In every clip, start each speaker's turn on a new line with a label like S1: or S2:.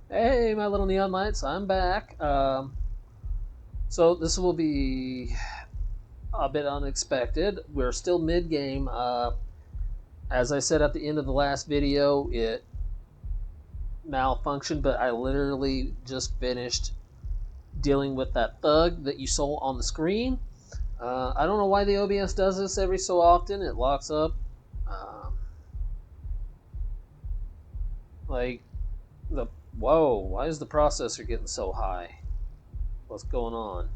S1: Hey, my little neon lights, I'm back. So this will be a bit unexpected. We're still mid-game. As I said at the end of the last video, it malfunctioned, but I literally just finished dealing with that thug that you saw on the screen. I don't know why the OBS does this every so often. It locks up. Um, like, the... Whoa, why is the processor getting so high? What's going on?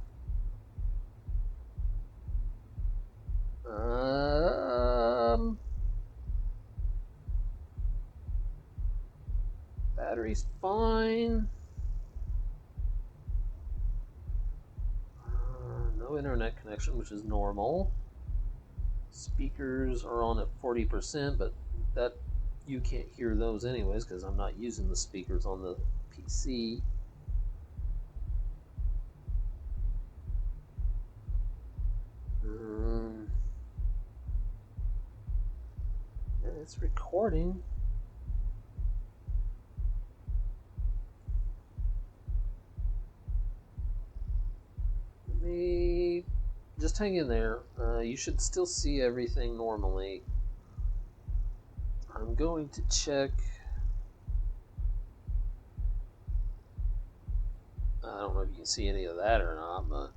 S1: Battery's fine. No internet connection, which is normal. Speakers are on at 40%, but that you can't hear those anyways because I'm not using the speakers on the PC. And it's recording. Let me just hang in there. You should still see everything normally. I'm going to check. I don't know if you can see any of that or not, but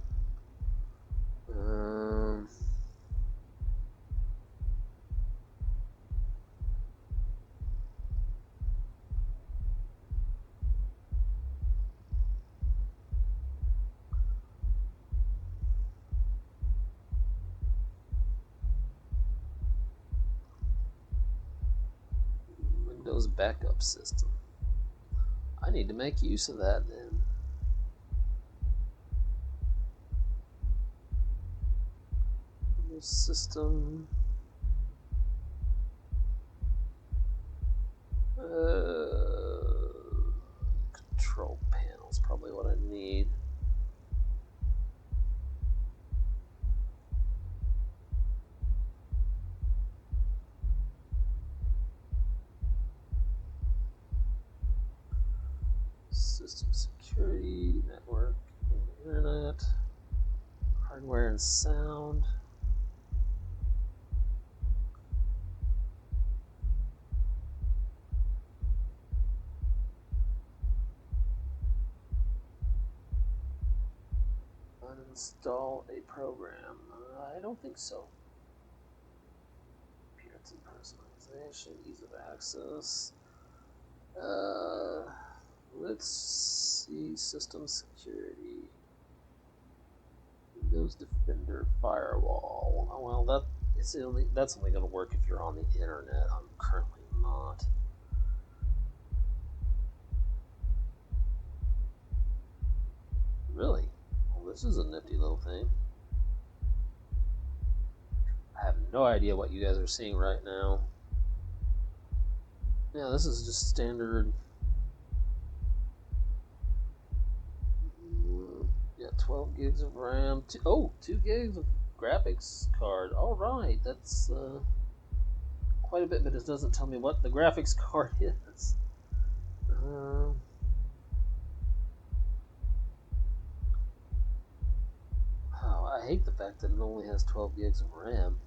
S1: Windows backup system. I need to make use of that then. Windows system. Control panel is probably what I need. System security, network, internet, hardware and sound. Uninstall a program. I don't think so. Appearance and personalization, ease of access. Let's see, system security. Windows Defender Firewall. Well, that's only going to work if you're on the internet. I'm currently not. Really? Well, this is a nifty little thing. I have no idea what you guys are seeing right now. Yeah, this is just standard. Yeah, 12 gigs of RAM. 2 gigs of graphics card. All right, that's quite a bit, but it doesn't tell me what the graphics card is. I hate the fact that it only has 12 gigs of RAM.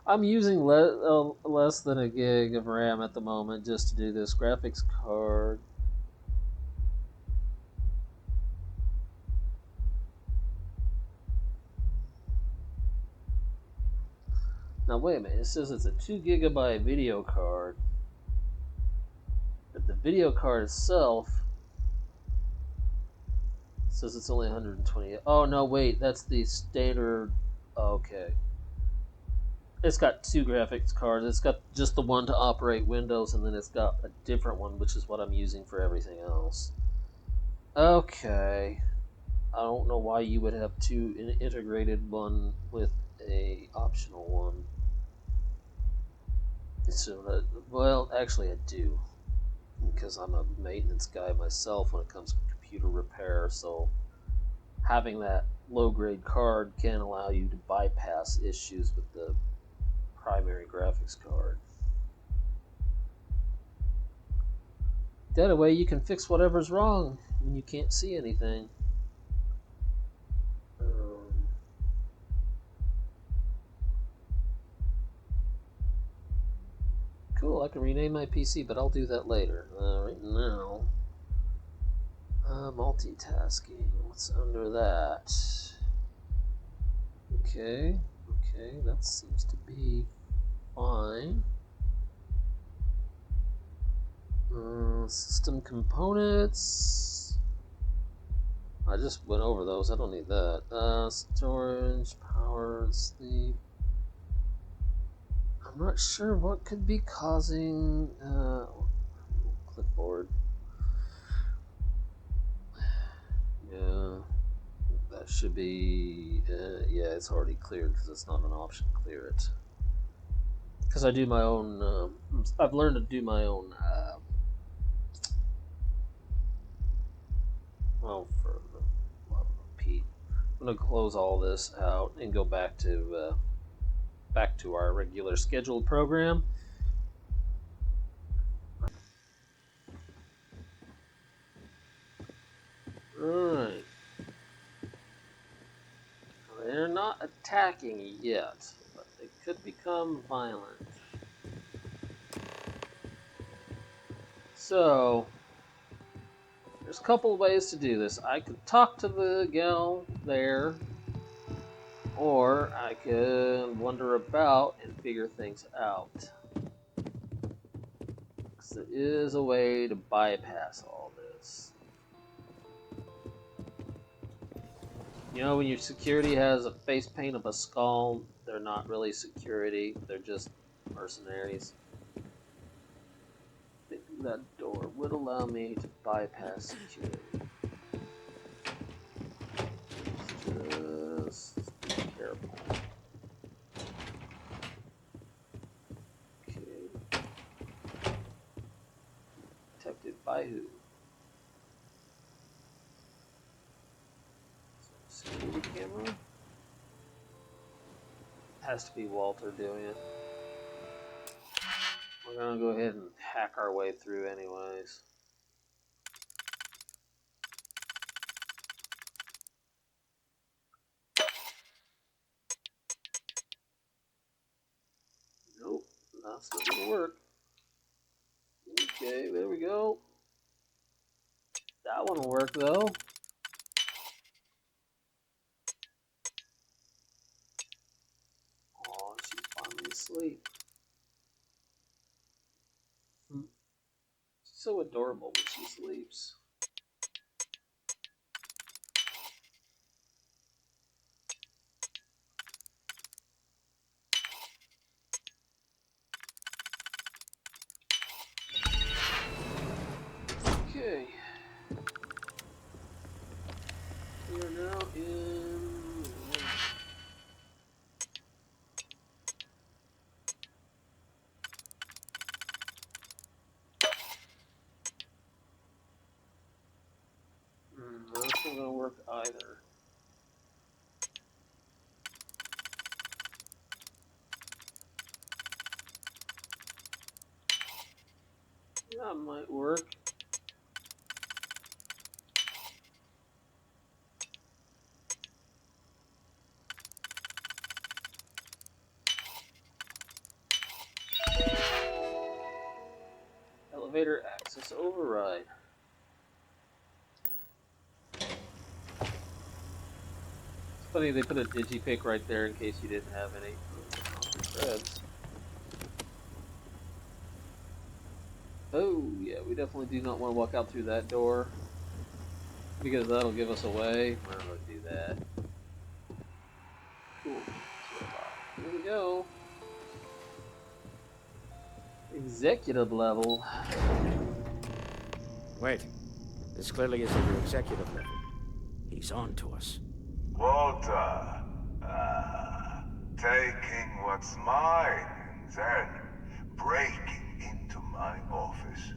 S1: I'm using less than a gig of RAM at the moment just to do this graphics card. Now wait a minute, it says it's a 2 gigabyte video card. But the video card itself says it's only 128. Oh no, wait, that's the standard. Okay. It's got 2 graphics cards. It's got just the one to operate Windows, and then it's got a different one, which is what I'm using for everything else. Okay. I don't know why you would have 2 integrated one with a optional one. So, well, actually I do, because I'm a maintenance guy myself when it comes to computer repair, so having that low-grade card can allow you to bypass issues with the primary graphics card. That way you can fix whatever's wrong when you can't see anything. Cool, I can rename my PC, but I'll do that later. Right now, multitasking. What's under that? Okay, that seems to be fine. System components. I just went over those. I don't need that. Storage, power, sleep. I'm not sure what could be causing clipboard. Yeah, that should be. Yeah, it's already cleared because it's not an option to clear it. Because I do my own. I've learned to do my own. Pete. I'm gonna close all this out and go back to our regular scheduled program. Alright. They're not attacking yet, but they could become violent. So, there's a couple of ways to do this. I could talk to the gal there, or I could wander about and figure things out. Because there is a way to bypass all this. You know, when your security has a face paint of a skull, they're not really security, they're just mercenaries. I think that door would allow me to bypass security. Just be careful. Okay. Detected by who? Security camera? Has to be Walter doing it. We're gonna go ahead and hack our way through anyways. Nope, that's not gonna work. Okay, there we go. That one will work though. Oh, she's finally asleep. She's so adorable when she sleeps. Okay. We are now in... that's not gonna work either. That might work. Elevator access override. It's funny they put a digipick right there in case you didn't have any threads. Oh yeah, we definitely do not want to walk out through that door because that'll give us away. We're not going to do that. Cool. So, here we go. Executive level.
S2: Wait. This clearly isn't your executive level. He's on to us.
S3: Walter. Taking what's mine, then breaking into my office.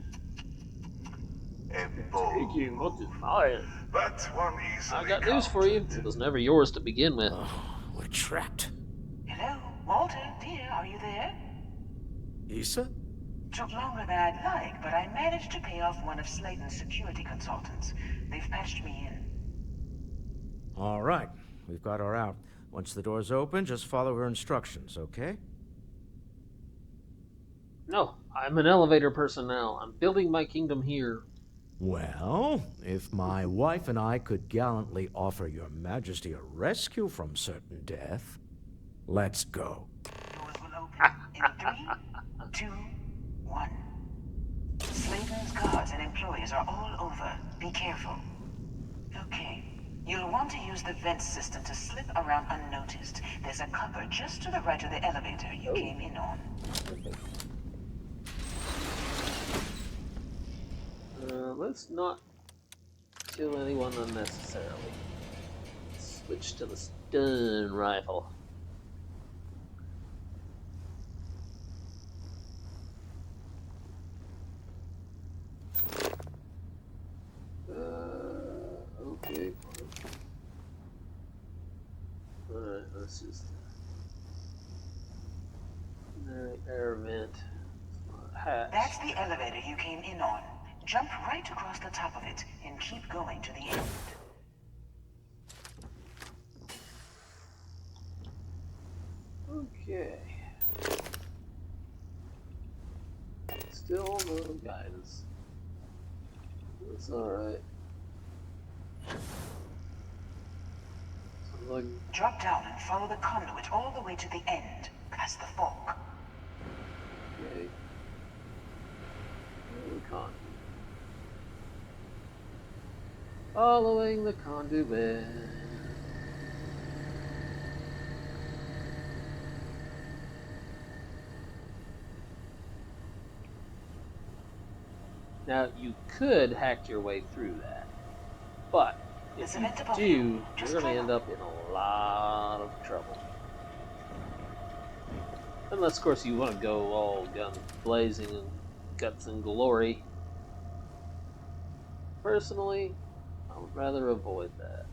S3: A
S1: Taking what is
S3: bold.
S1: mine.
S3: That one easily
S1: I got news for you.
S3: counted.
S1: It was never yours to begin with.
S2: Oh, we're trapped.
S4: Hello, Walter, dear, are you there?
S2: Issa?
S4: Took longer than I'd like, but I managed to pay off one of Slayton's security consultants. They've patched me in.
S2: All right, we've got her out. Once the door's open, just follow her instructions, okay?
S1: No, I'm an elevator person now. I'm building my kingdom here.
S2: Well, if my wife and I could gallantly offer your majesty a rescue from certain death, let's go.
S4: Doors will open in 3, 2, 1. Slayton's guards and employees are all over. Be careful. Okay. You'll want to use the vent system to slip around unnoticed. There's a cupboard just to the right of the elevator you came in on.
S1: Let's not kill anyone unnecessarily. Switch to the stun rifle. Okay. Alright, let's just... air vent. Hatch.
S4: That's the elevator you came in on. Jump right across the top of it and keep going to the end.
S1: Okay. Still no guidance. That's alright. Like,
S4: Drop down and follow the conduit all the way to the end, past the fork.
S1: okay. Following the conduit. Now, you could hack your way through that, but if you do, you're going to end up in a lot of trouble. Unless, of course, you want to go all guns blazing and guts and glory. Personally, I would rather avoid that.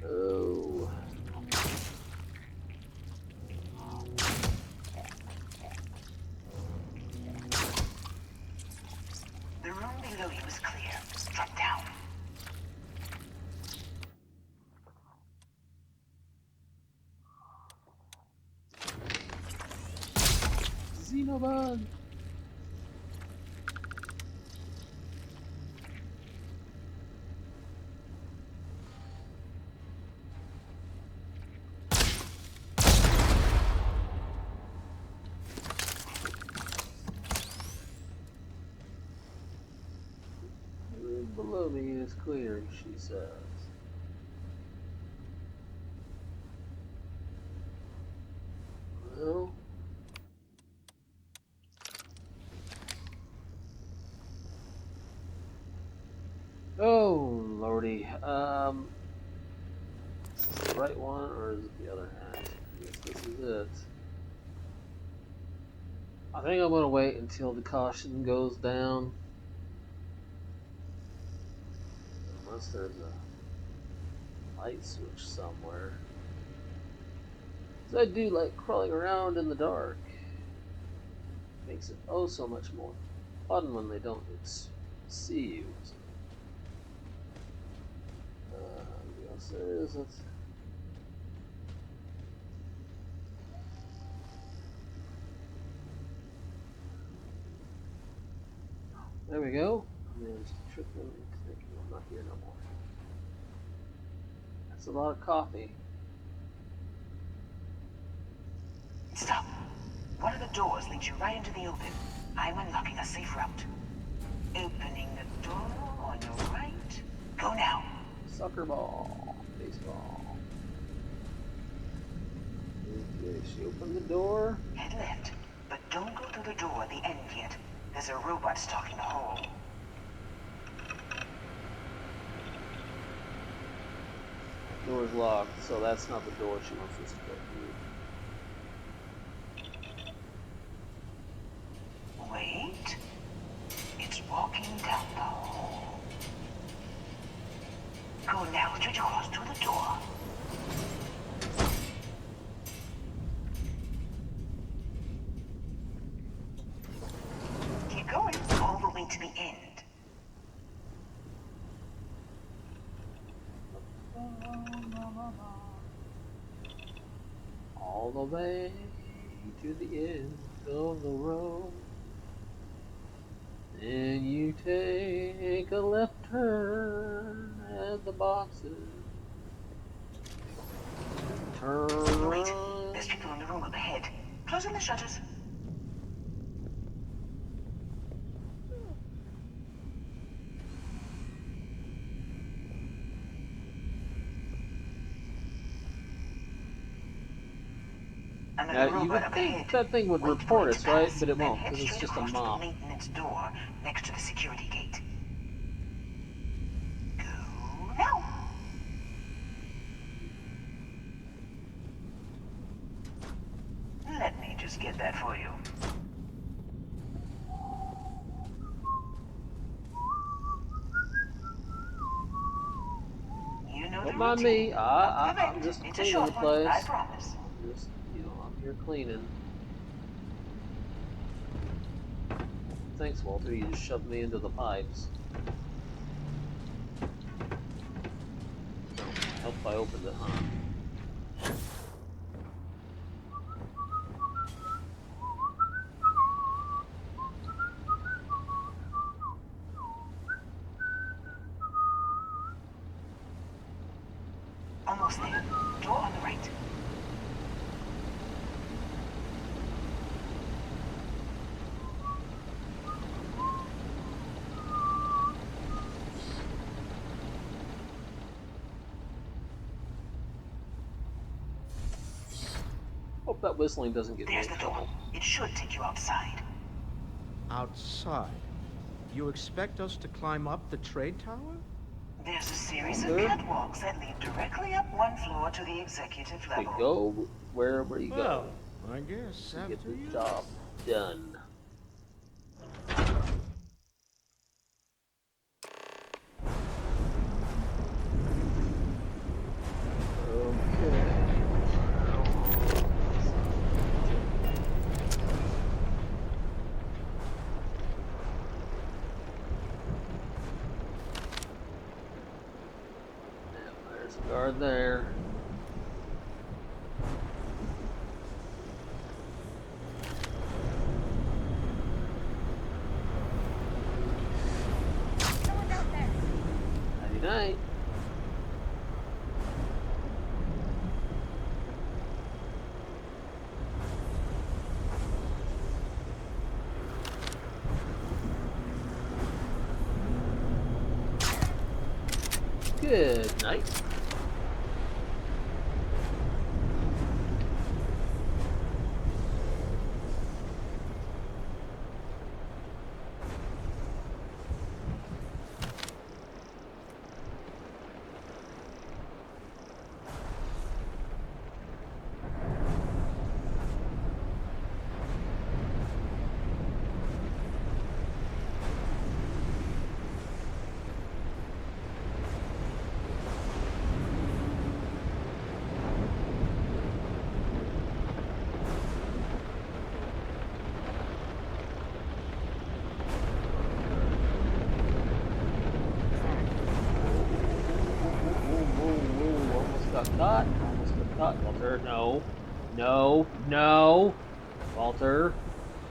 S1: Oh.
S4: The room below you is clear. Drop down.
S1: Xenobug! The room below me is clear, she says. Well... Oh, lordy. Is this the right one, or is it the other half? I guess this is it. I think I'm going to wait until the caution goes down. Unless there's a light switch somewhere. 'Cause I do like crawling around in the dark. Makes it oh so much more fun when they don't see you. Yes, there isn't. There we go. I managed to trick them into thinking I'm not here no more. That's a lot of coffee.
S4: Stop. One of the doors leads you right into the open. I'm unlocking a safe route. Opening the door on your right. Go now.
S1: Soccer ball. Baseball. Okay, she opened the door.
S4: Head left, but don't go through the door at the end yet. There's a robot stalking the hall.
S1: Door's locked, so that's not the door she wants us to go through.
S4: Go now, straight across to the door. Keep going, all the way to the end.
S1: All the way to the end of the road. Then you take a left turn at the boxes. Turn.
S4: Wait, there's people in the room up ahead. Closing the shutters.
S1: Now, you would think that thing would report us, right? But it won't, because it's just a mop.
S4: Maintenance door next to the security gate. Go now. Let me just get that for you. You know the
S1: Don't mind
S4: routine.
S1: me.
S4: Up the
S1: I'm
S4: vent.
S1: just
S4: It's a
S1: cleaning
S4: short
S1: the
S4: one,
S1: place.
S4: I promise.
S1: I'm just, I'm here cleaning. Thanks, Walter. You just shoved me into the pipes. Help I opened it, huh?
S4: Almost there. Door on the right.
S1: Hope that whistling doesn't get me
S4: There's
S1: in
S4: the door.
S1: trouble.
S4: It should take you outside.
S2: Outside? You expect us to climb up the trade tower?
S4: There's a series of
S1: Sure.
S4: catwalks that lead directly up one floor to the executive
S1: Okay,
S4: level.
S1: go wherever you
S2: Well,
S1: go
S2: I guess
S1: to get
S2: after
S1: the
S2: you.
S1: job done. Okay. There's a guard there. Nighty night. Good night. Almost got caught. Almost got caught. Walter, no. No. No. Walter.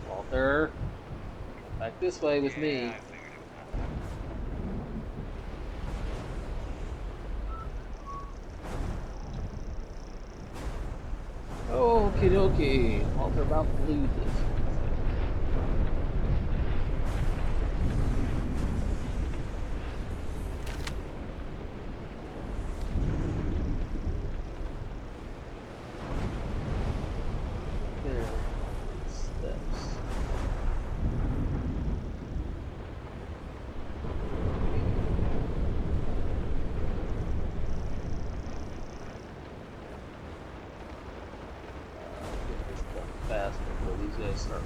S1: Walter. Come back this way with me. Okie dokie. Walter about to lose this. There. Steps. Get this done fast before these guys start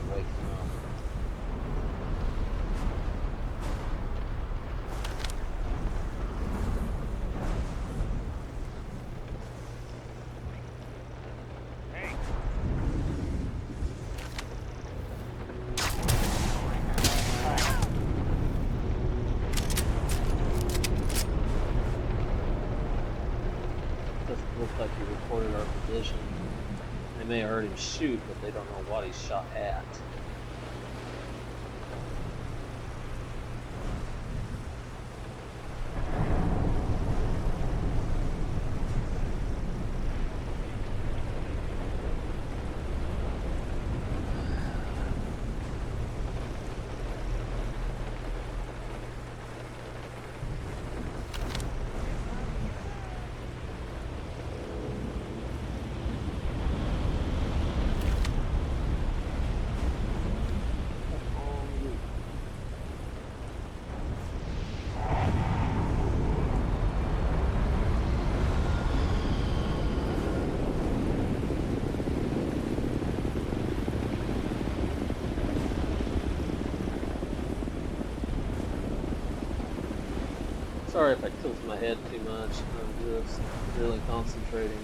S1: reported our position. They may have heard him shoot, but they don't know what he shot at. Sorry if I tilted my head too much. I'm just really concentrating.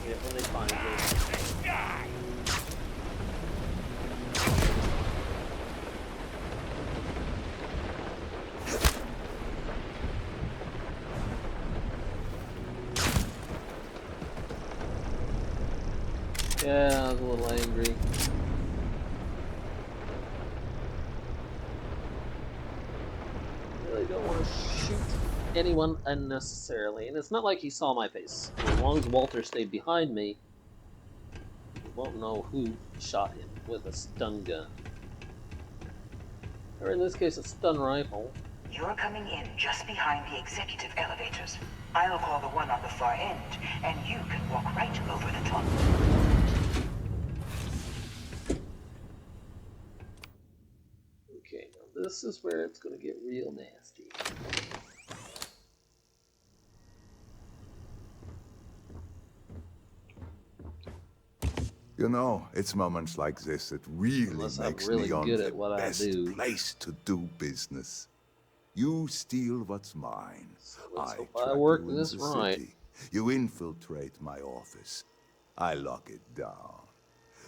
S1: Yeah, when they find me. Yeah, I was a little angry. Really don't want to shoot anyone unnecessarily. And it's not like he saw my face. As long as Walter stayed behind me, he won't know who shot him with a stun gun. Or in this case, a stun rifle.
S4: You're coming in just behind the executive elevators. I'll call the one on the far end, and you can walk right over the top.
S1: Okay, now this is where it's going to get real nasty.
S3: You know, it's moments like this that really
S1: Unless I'm
S3: makes
S1: really
S3: Neon
S1: good
S3: the
S1: at what I
S3: best
S1: do.
S3: place to do business. You steal what's mine.
S1: So let's
S3: I
S1: hope I
S3: trap
S1: work
S3: you in
S1: this
S3: the
S1: right.
S3: city. You infiltrate my office. I lock it down.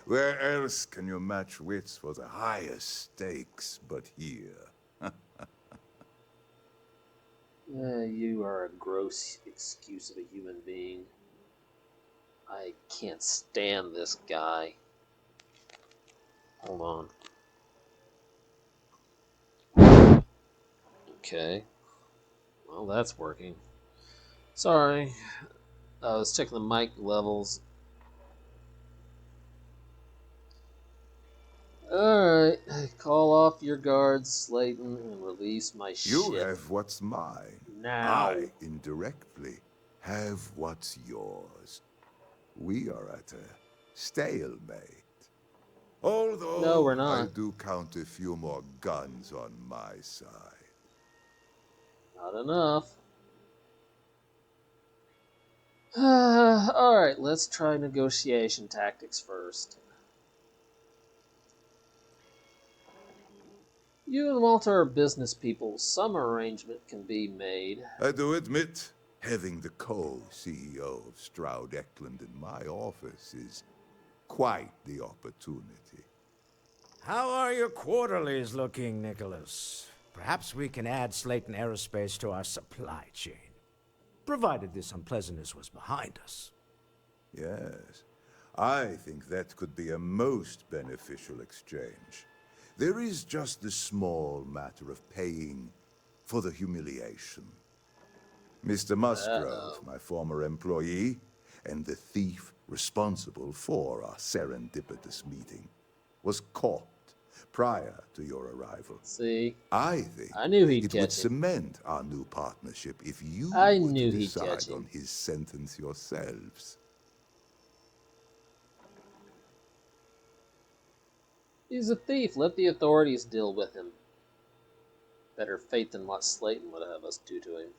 S3: Where else can you match wits for the highest stakes but here?
S1: You are a gross excuse of a human being. I can't stand this guy. Hold on. Okay. Well, that's working. Sorry. I was checking the mic levels. Alright. Call off your guards, Slayton, and release my
S3: You
S1: ship.
S3: have what's mine.
S1: Now.
S3: I, indirectly, have what's yours. We are at a stalemate. Although
S1: No, we're
S3: I
S1: not.
S3: do count a few more guns on my side.
S1: Not enough. Alright, let's try negotiation tactics first. You and Walter are business people. Some arrangement can be made.
S3: I do admit, having the co-CEO of Stroud Eklund in my office is Quite the opportunity.
S2: How are your quarterlies looking, Nicholas? Perhaps we can add Slayton Aerospace to our supply chain, provided this unpleasantness was behind us.
S3: Yes, I think that could be a most beneficial exchange. There is just the small matter of paying for the humiliation. Mr. Musgrove, my former employee, and the thief responsible for our serendipitous meeting, was caught prior to your arrival.
S1: See,
S3: I think
S1: I knew he'd
S3: it would
S1: catch him.
S3: cement our new partnership if you
S1: I
S3: were
S1: knew
S3: to
S1: he'd catch
S3: decide
S1: him.
S3: on his sentence yourselves.
S1: He's a thief. Let the authorities deal with him. Better fate than what Slayton would have us do to him.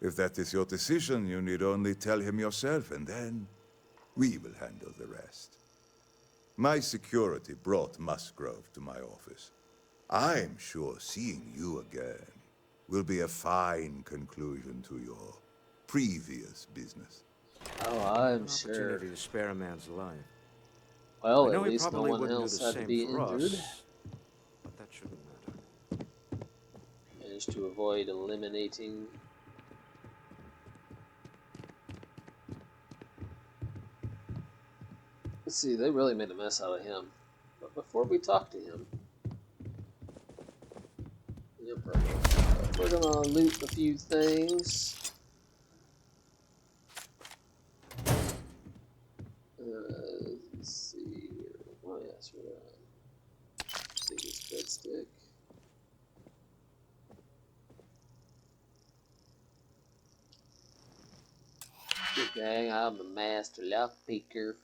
S3: If that is your decision, you need only tell him yourself, and then we will handle the rest. My security brought Musgrove to my office. I'm sure seeing you again will be a fine conclusion to your previous business.
S1: Oh, I'm
S2: An
S1: sure.
S2: opportunity to spare a man's life.
S1: Well,
S2: I know
S1: at
S2: he
S1: least no
S2: probably
S1: one
S2: wouldn't do
S1: else
S2: the
S1: had to
S2: same
S1: be
S2: for
S1: injured.
S2: us, but that shouldn't matter.
S1: Managed to avoid eliminating. Let's see, they really made a mess out of him. But before we talk to him, yep, we're gonna loot a few things. Let's see here. Oh yes, we're gonna take this breadstick. Good dang, I'm a master lockpicker.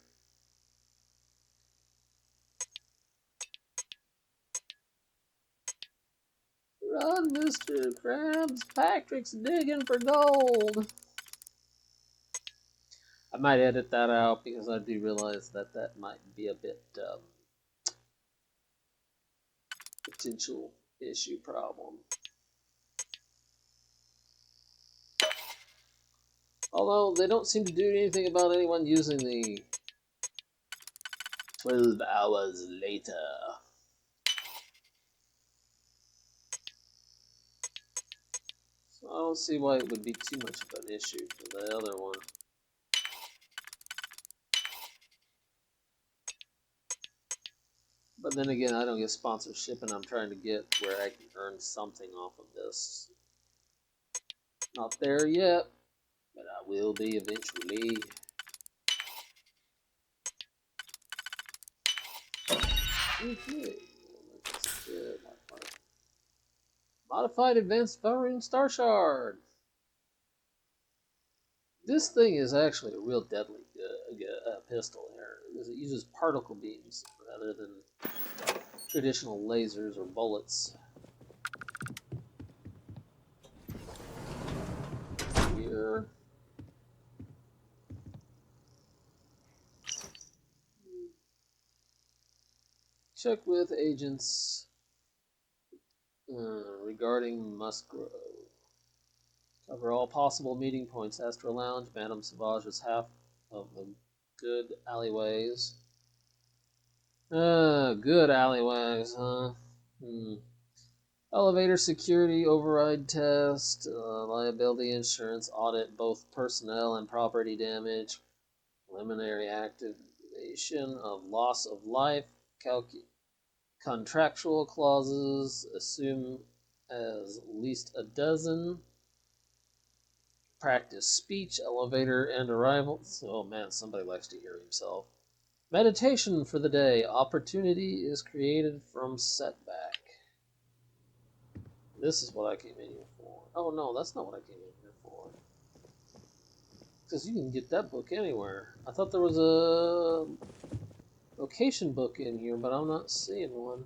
S1: Run, Mr. Krabs. Patrick's digging for gold. I might edit that out because I do realize that that might be a bit potential issue problem. Although they don't seem to do anything about anyone using the 12 hours later. So I don't see why it would be too much of an issue for the other one. But then again, I don't get sponsorship and I'm trying to get where I can earn something off of this. Not there yet, but I will be eventually. Okay. Modified advanced firing star shard. This thing is actually a real deadly pistol here. It uses particle beams rather than traditional lasers or bullets. Here. Check with agents regarding Musgrove. Cover all possible meeting points. Astro Lounge, Madame Sauvage is half of the good alleyways. Good alleyways, huh? Elevator security override test, liability insurance audit, both personnel and property damage, preliminary activation of loss of life, contractual clauses, assume as least a dozen, practice speech, elevator and arrivals. Oh man, somebody likes to hear himself. Meditation for the day. Opportunity is created from setback. This is what I came in here for. Oh no, that's not what I came in here for. Because you can get that book anywhere. I thought there was a location book in here, but I'm not seeing one.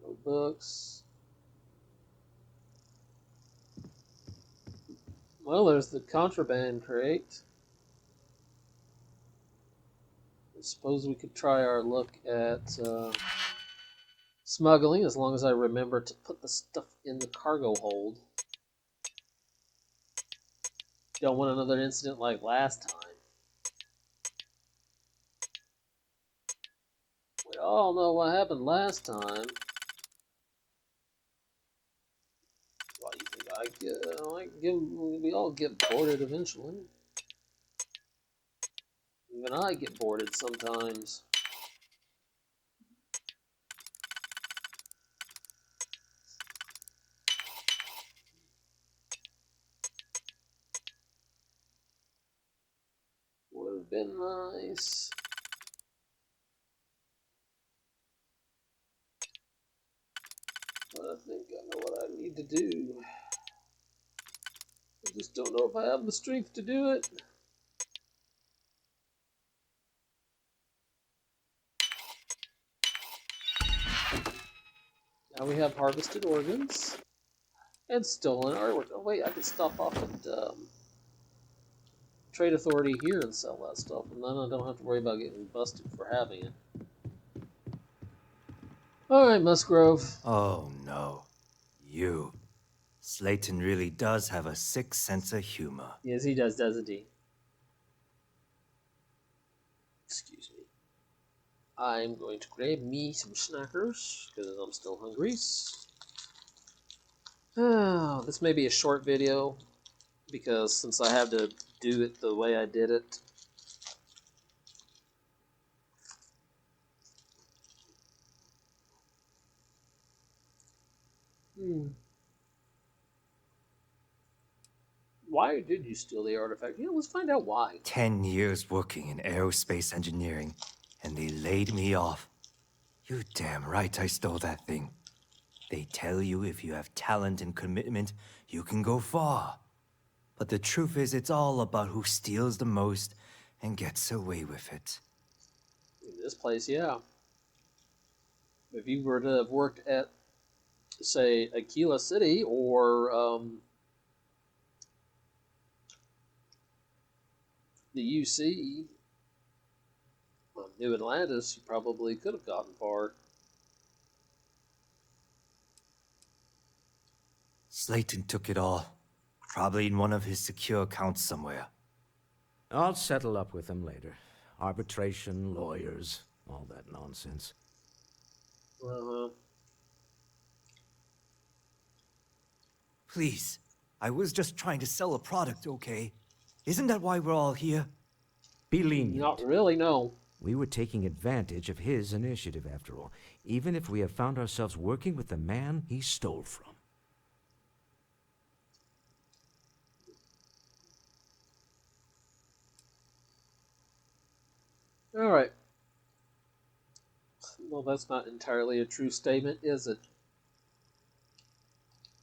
S1: No books. Well, there's the contraband crate. I suppose we could try our look at smuggling, as long as I remember to put the stuff in the cargo hold. Don't want another incident like last time. We all know what happened last time. Why do you think we all get boarded eventually. Even I get boarded sometimes. Would have been nice. But I think I know what I need to do. I just don't know if I have the strength to do it. Now we have harvested organs and stolen artwork. Oh wait, I could stop off at Trade Authority here and sell that stuff, and then I don't have to worry about getting busted for having it. Alright, Musgrove.
S5: Oh no. You. Slayton really does have a sick sense of humor.
S1: Yes, he does, doesn't he? Excuse me. I'm going to grab me some snackers, because I'm still hungry. Oh, this may be a short video, because since I have to do it the way I did it. Why did you steal the artifact? Yeah, let's find out why.
S5: 10 years working in aerospace engineering, and they laid me off. You damn right I stole that thing. They tell you if you have talent and commitment, you can go far. But the truth is, it's all about who steals the most and gets away with it.
S1: In this place, yeah. If you were to have worked at, say, Aquila City or the UC, New Atlantis, you probably could have gotten far.
S5: Slayton took it all. Probably in one of his secure accounts somewhere.
S2: I'll settle up with him later. Arbitration, lawyers, all that nonsense.
S5: Please, I was just trying to sell a product, okay? Isn't that why we're all here?
S2: Be lenient.
S1: Not really, no.
S2: We were taking advantage of his initiative, after all, even if we have found ourselves working with the man he stole from.
S1: All right. Well, that's not entirely a true statement, is it?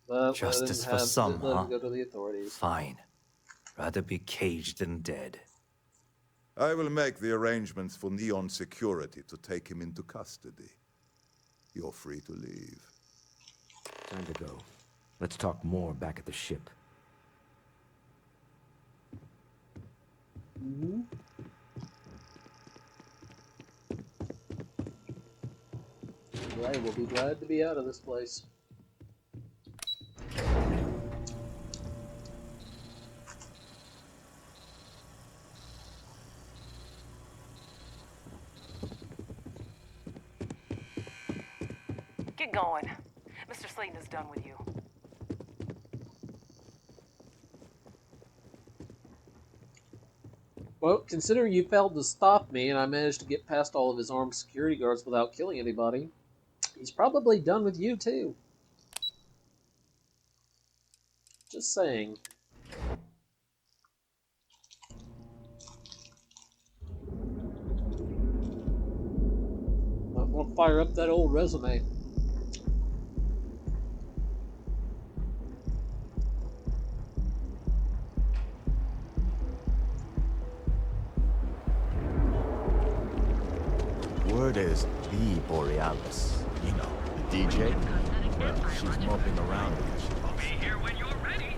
S1: But
S5: Justice for some,
S1: let
S5: huh?
S1: him go to the authorities.
S5: Fine. Rather be caged than dead.
S3: I will make the arrangements for Neon Security to take him into custody. You're free to leave.
S2: Time to go. Let's talk more back at the ship.
S1: I will be glad to be out of this place.
S6: Get going. Mr. Slayton is done with you.
S1: Well, considering you failed to stop me and I managed to get past all of his armed security guards without killing anybody, he's probably done with you too. Just saying. Might want to fire up that old resume.
S7: Word is the Borealis. You know, the DJ. Well, she's moping around because she lost.
S8: Be here when you're ready.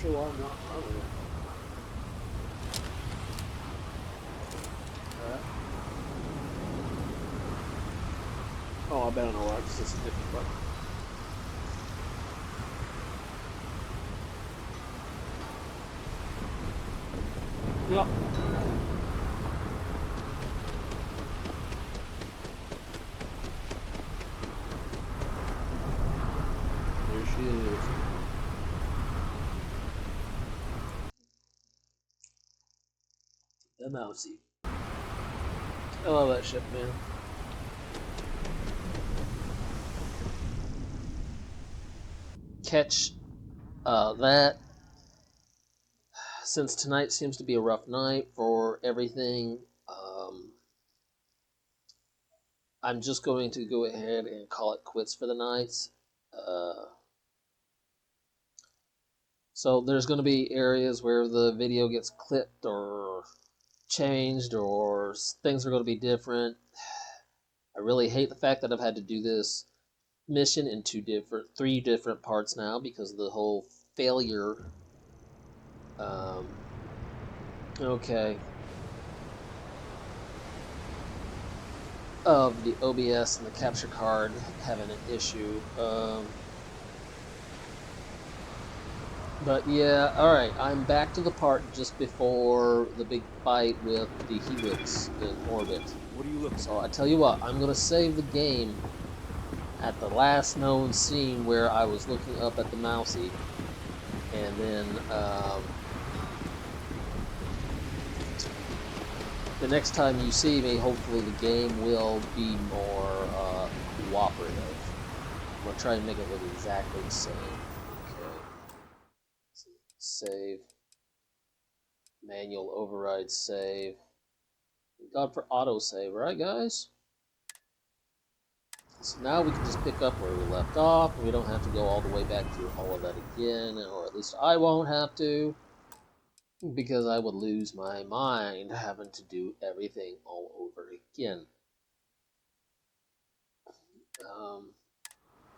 S1: sure why I'm not running it. Oh, I bet I know why, because it's a different button. Yep. There she is. The mousey. I love that ship, man. Catch that. Since tonight seems to be a rough night for everything, I'm just going to go ahead and call it quits for the night. So there's going to be areas where the video gets clipped or changed, or things are going to be different. I really hate the fact that I've had to do this mission in three different parts now because of the whole failure. Okay. Of the OBS and the capture card having an issue. But yeah, alright, I'm back to the part just before the big fight with the Helix in orbit.
S7: What are you looking
S1: So I tell you what, I'm going to save the game at the last known scene where I was looking up at the mousey. And then the next time you see me, hopefully the game will be more cooperative. I'm going to try and make it look exactly the same. Okay. Save. Manual override save. Thank God for autosave, right guys? So now we can just pick up where we left off, and we don't have to go all the way back through all of that again, or at least I won't have to, because I would lose my mind having to do everything all over again.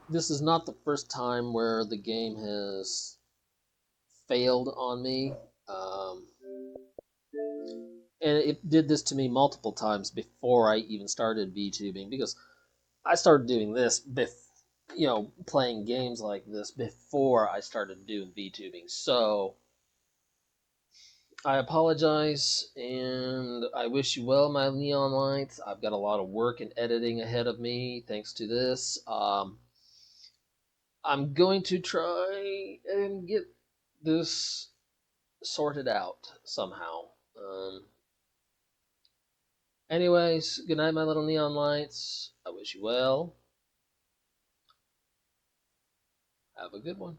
S1: This is not the first time where the game has failed on me. And it did this to me multiple times before I even started VTubing, because I started doing this, playing games like this before I started doing VTubing. So I apologize, and I wish you well, my neon lights. I've got a lot of work and editing ahead of me thanks to this. I'm going to try and get this sorted out somehow. Anyways, good night, my little neon lights. I wish you well. Have a good one.